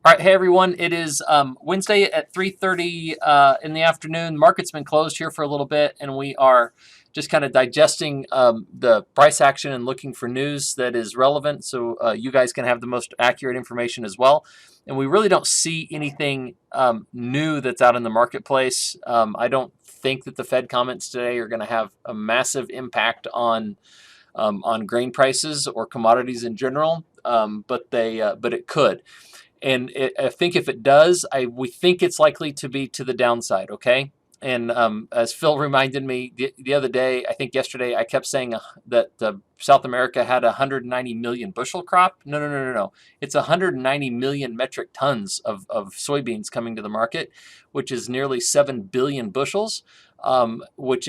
All right, hey everyone. It is Wednesday at 3:30 in the afternoon. Market's been closed here for a little bit, and we are just kind of digesting the price action and looking for news that is relevant, so you guys can have the most accurate information as well. And we really don't see anything new that's out in the marketplace. I don't think that the Fed comments today are going to have a massive impact on grain prices or commodities in general, but it could. And I think if it does, we think it's likely to be to the downside. Okay. And as Phil reminded me the other day, I think yesterday, I kept saying that South America had a 190 million bushel crop. No, no, no, no, no. It's 190 million metric tons of soybeans coming to the market, which is nearly 7 billion bushels, which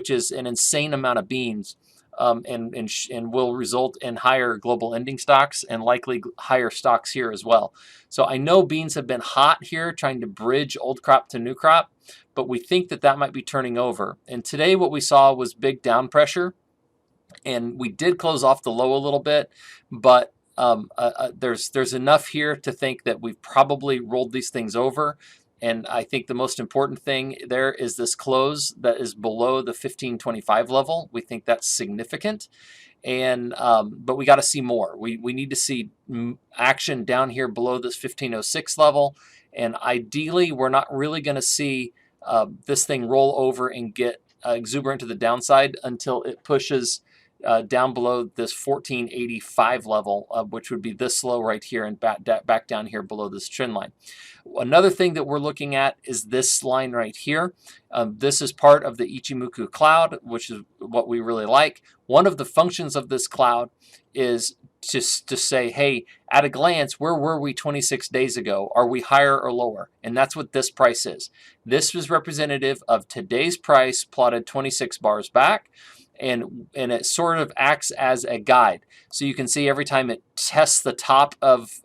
is an insane amount of beans. And will result in higher global ending stocks and likely higher stocks here as well. So I know beans have been hot here trying to bridge old crop to new crop, but we think that that might be turning over. And today what we saw was big down pressure, and we did close off the low a little bit, but there's enough here to think that we've probably rolled these things over. And I think the most important thing there is this close that is below the 1525 level. We think that's significant. And but we got to see more. We need to see action down here below this 1506 level. And ideally, we're not really going to see this thing roll over and get exuberant to the downside until it pushes down below this 1485 level, which would be this low right here and back down here below this trend line. Another thing that we're looking at is this line right here. This is part of the Ichimoku cloud, which is what we really like. One of the functions of this cloud is just to say, hey, at a glance, where were we 26 days ago? Are we higher or lower? And that's what this price is. This was representative of today's price plotted 26 bars back. And it sort of acts as a guide. So you can see every time it tests the top of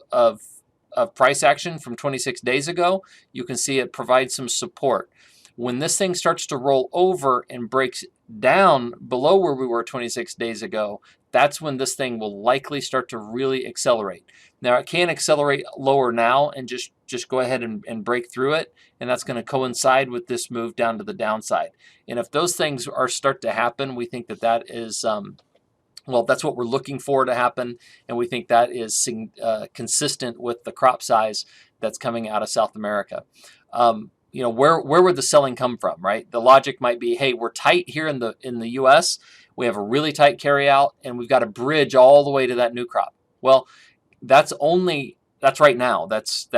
price action from 26 days ago, you can see it provides some support. When this thing starts to roll over and breaks down below where we were 26 days ago, that's when this thing will likely start to really accelerate. Now, it can accelerate lower now and just go ahead and break through it, and that's going to coincide with this move down to the downside. And if those things start to happen, we think that that is well, that's what we're looking for to happen, and we think that is consistent with the crop size that's coming out of South America. Where would the selling come from, right? The logic might be, hey, we're tight here in the U.S. We have a really tight carryout, and we've got a bridge all the way to that new crop. Well, that's right now. That's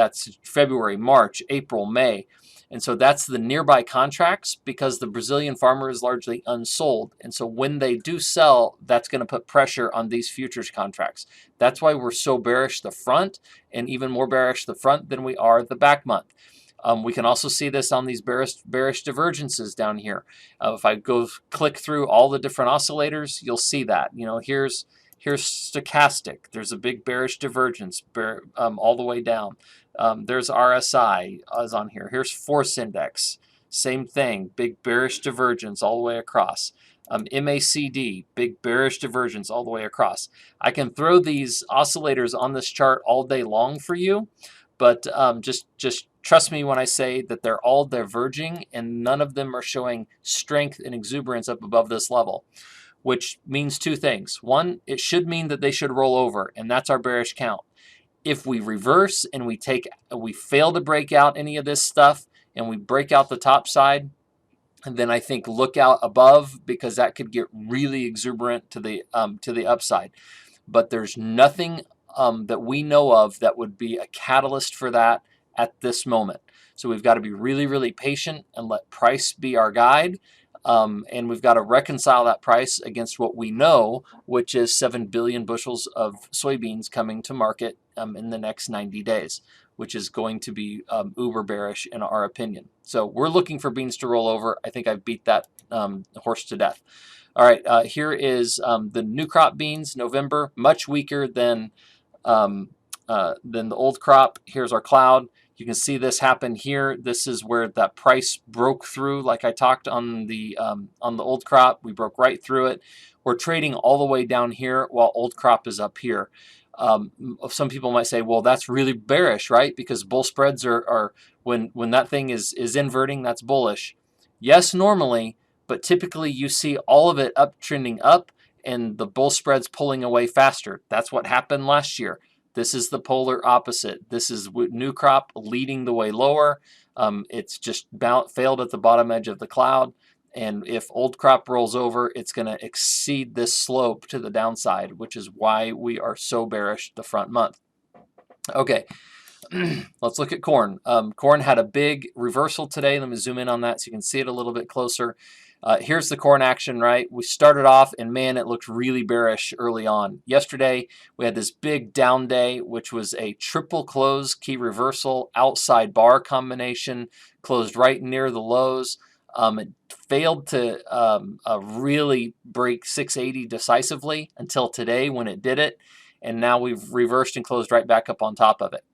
February, March, April, May. And so that's the nearby contracts because the Brazilian farmer is largely unsold. And so when they do sell, that's going to put pressure on these futures contracts. That's why we're so bearish the front and even more bearish the front than we are the back month. We can also see this on these bearish divergences down here. If I go click through all the different oscillators, you'll see that. Here's stochastic. There's a big bearish divergence all the way down. There's RSI is on here. Here's force index. Same thing. Big bearish divergence all the way across. MACD, big bearish divergence all the way across. I can throw these oscillators on this chart all day long for you, but just trust me when I say that they're all diverging and none of them are showing strength and exuberance up above this level, which means two things. One, it should mean that they should roll over, and that's our bearish count. If we reverse and we fail to break out any of this stuff and we break out the top side, and then I think look out above because that could get really exuberant to the upside. But there's nothing that we know of that would be a catalyst for that at this moment. So we've got to be really, really patient and let price be our guide. And we've got to reconcile that price against what we know, which is 7 billion bushels of soybeans coming to market in the next 90 days, which is going to be uber bearish in our opinion. So we're looking for beans to roll over. I think I've beat that horse to death. All right, here is the new crop beans, November, much weaker than the old crop. Here's our cloud. You can see this happen here. This is where that price broke through, like I talked on the old crop. We broke right through it. We're trading all the way down here while old crop is up here. Some people might say, well, that's really bearish, right? Because bull spreads are when that thing is inverting, that's bullish. Yes, normally, but typically you see all of it uptrending up and the bull spreads pulling away faster. That's what happened last year. This is the polar opposite. This is new crop leading the way lower. It's just failed at the bottom edge of the cloud. And if old crop rolls over, it's going to exceed this slope to the downside, which is why we are so bearish the front month. Okay, let's look at corn. Corn had a big reversal today. Let me zoom in on that so you can see it a little bit closer. Here's the corn action, right? We started off, and man, it looked really bearish early on. Yesterday, we had this big down day, which was a triple close key reversal, outside bar combination, closed right near the lows. It failed to really break 680 decisively until today when it did it, and now we've reversed and closed right back up on top of it.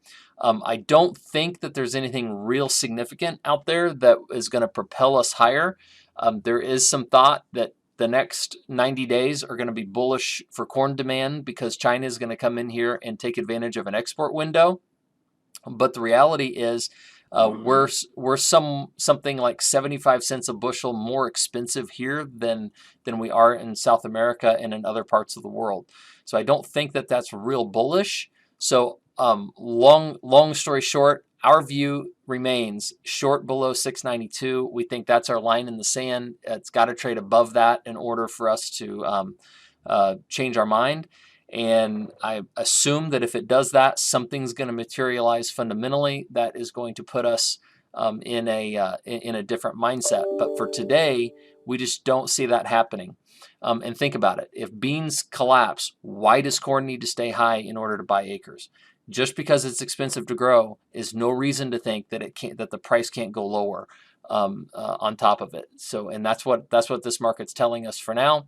I don't think that there's anything real significant out there that is going to propel us higher. There is some thought that the next 90 days are going to be bullish for corn demand because China is going to come in here and take advantage of an export window. But the reality is we're something like 75 cents a bushel more expensive here than we are in South America and in other parts of the world. So I don't think that that's real bullish. So long story short, our view remains short below 692. We think that's our line in the sand. It's got to trade above that in order for us to change our mind. And I assume that if it does that, something's going to materialize fundamentally that is going to put us in a different mindset. But for today, we just don't see that happening. And think about it. If beans collapse, why does corn need to stay high in order to buy acres? Just because it's expensive to grow is no reason to think that that the price can't go lower on top of it. So, and that's what this market's telling us for now.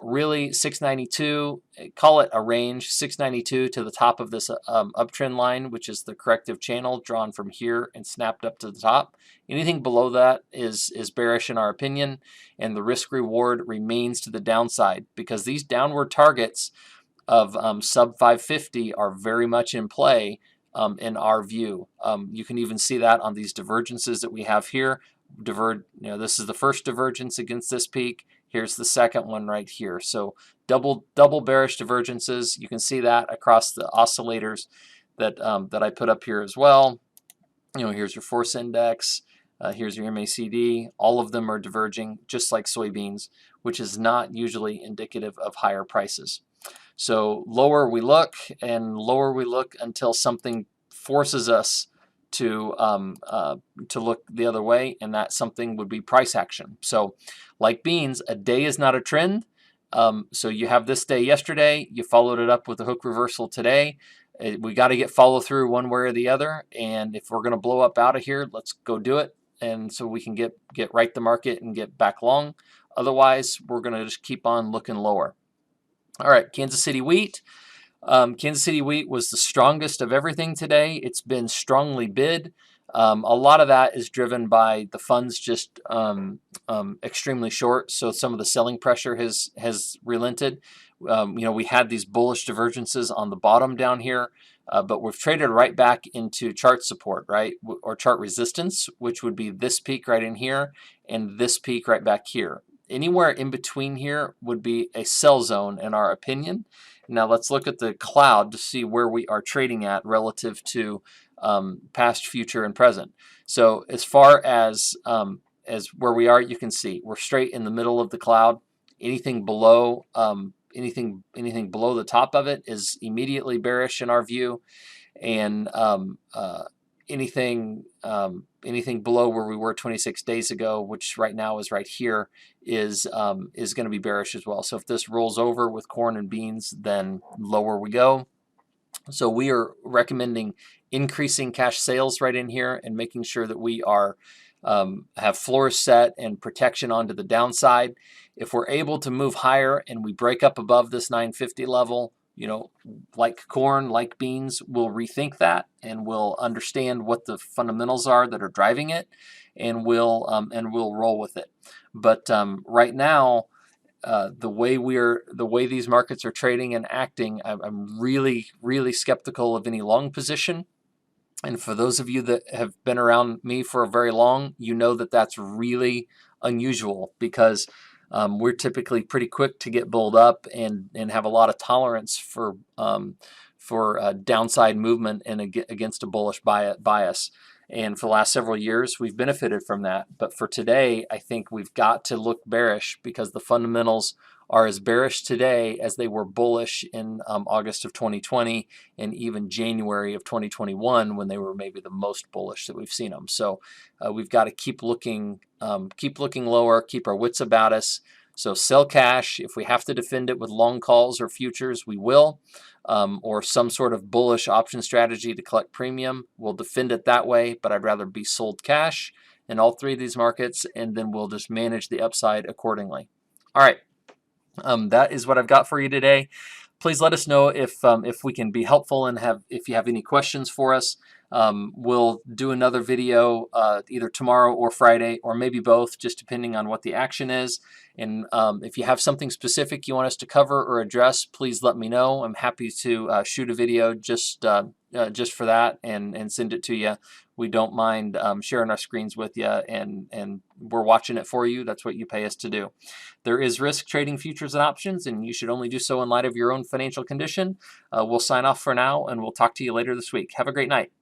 Really, 692, call it a range, 692 to the top of this uptrend line, which is the corrective channel drawn from here and snapped up to the top. Anything below that is bearish in our opinion, and the risk reward remains to the downside because these downward targets of sub 550 are very much in play in our view. You can even see that on these divergences that we have here. This is the first divergence against this peak. Here's the second one right here. So double bearish divergences. You can see that across the oscillators that I put up here as well. Here's your force index. Here's your MACD. All of them are diverging, just like soybeans, which is not usually indicative of higher prices. So lower we look and lower we look until something forces us to look the other way, and that something would be price action. So like beans, a day is not a trend. So you have this day yesterday, you followed it up with a hook reversal today. We got to get follow through one way or the other, and if we're going to blow up out of here, let's go do it, and so we can get right the market and get back long. Otherwise, we're going to just keep on looking lower. All right, Kansas City wheat. Kansas City wheat was the strongest of everything today. It's been strongly bid. A lot of that is driven by the funds just extremely short, so some of the selling pressure has relented. We had these bullish divergences on the bottom down here, but we've traded right back into chart support, right, or chart resistance, which would be this peak right in here and this peak right back here. Anywhere in between here would be a sell zone in our opinion. Now let's look at the cloud to see where we are trading at relative to past, future, and present. So as far as where we are, you can see we're straight in the middle of the cloud. Anything below anything below the top of it is immediately bearish in our view, and anything below where we were 26 days ago, which right now is right here, is going to be bearish as well. So if this rolls over with corn and beans, then lower we go. So we are recommending increasing cash sales right in here and making sure that we are have floors set and protection onto the downside. If we're able to move higher and we break up above this 950 level, like corn, like beans, we'll rethink that and we'll understand what the fundamentals are that are driving it, and we'll roll with it. But right now, the way these markets are trading and acting, I'm really skeptical of any long position. And for those of you that have been around me for a very long, you know that that's really unusual, because we're typically pretty quick to get bulled up and have a lot of tolerance for downside movement and against a bullish bias. And for the last several years, we've benefited from that. But for today, I think we've got to look bearish, because the fundamentals are as bearish today as they were bullish in August of 2020 and even January of 2021, when they were maybe the most bullish that we've seen them. So we've got to keep looking lower, keep our wits about us. So sell cash. If we have to defend it with long calls or futures, we will, or some sort of bullish option strategy to collect premium. We'll defend it that way, but I'd rather be sold cash in all three of these markets, and then we'll just manage the upside accordingly. All right. That is what I've got for you today. Please let us know if we can be helpful, and if you have any questions for us. We'll do another video either tomorrow or Friday, or maybe both, just depending on what the action is. And if you have something specific you want us to cover or address, please let me know. I'm happy to shoot a video just for that and send it to you. We don't mind sharing our screens with you, and we're watching it for you. That's what you pay us to do. There is risk trading futures and options, and you should only do so in light of your own financial condition. We'll sign off for now, and we'll talk to you later this week. Have a great night.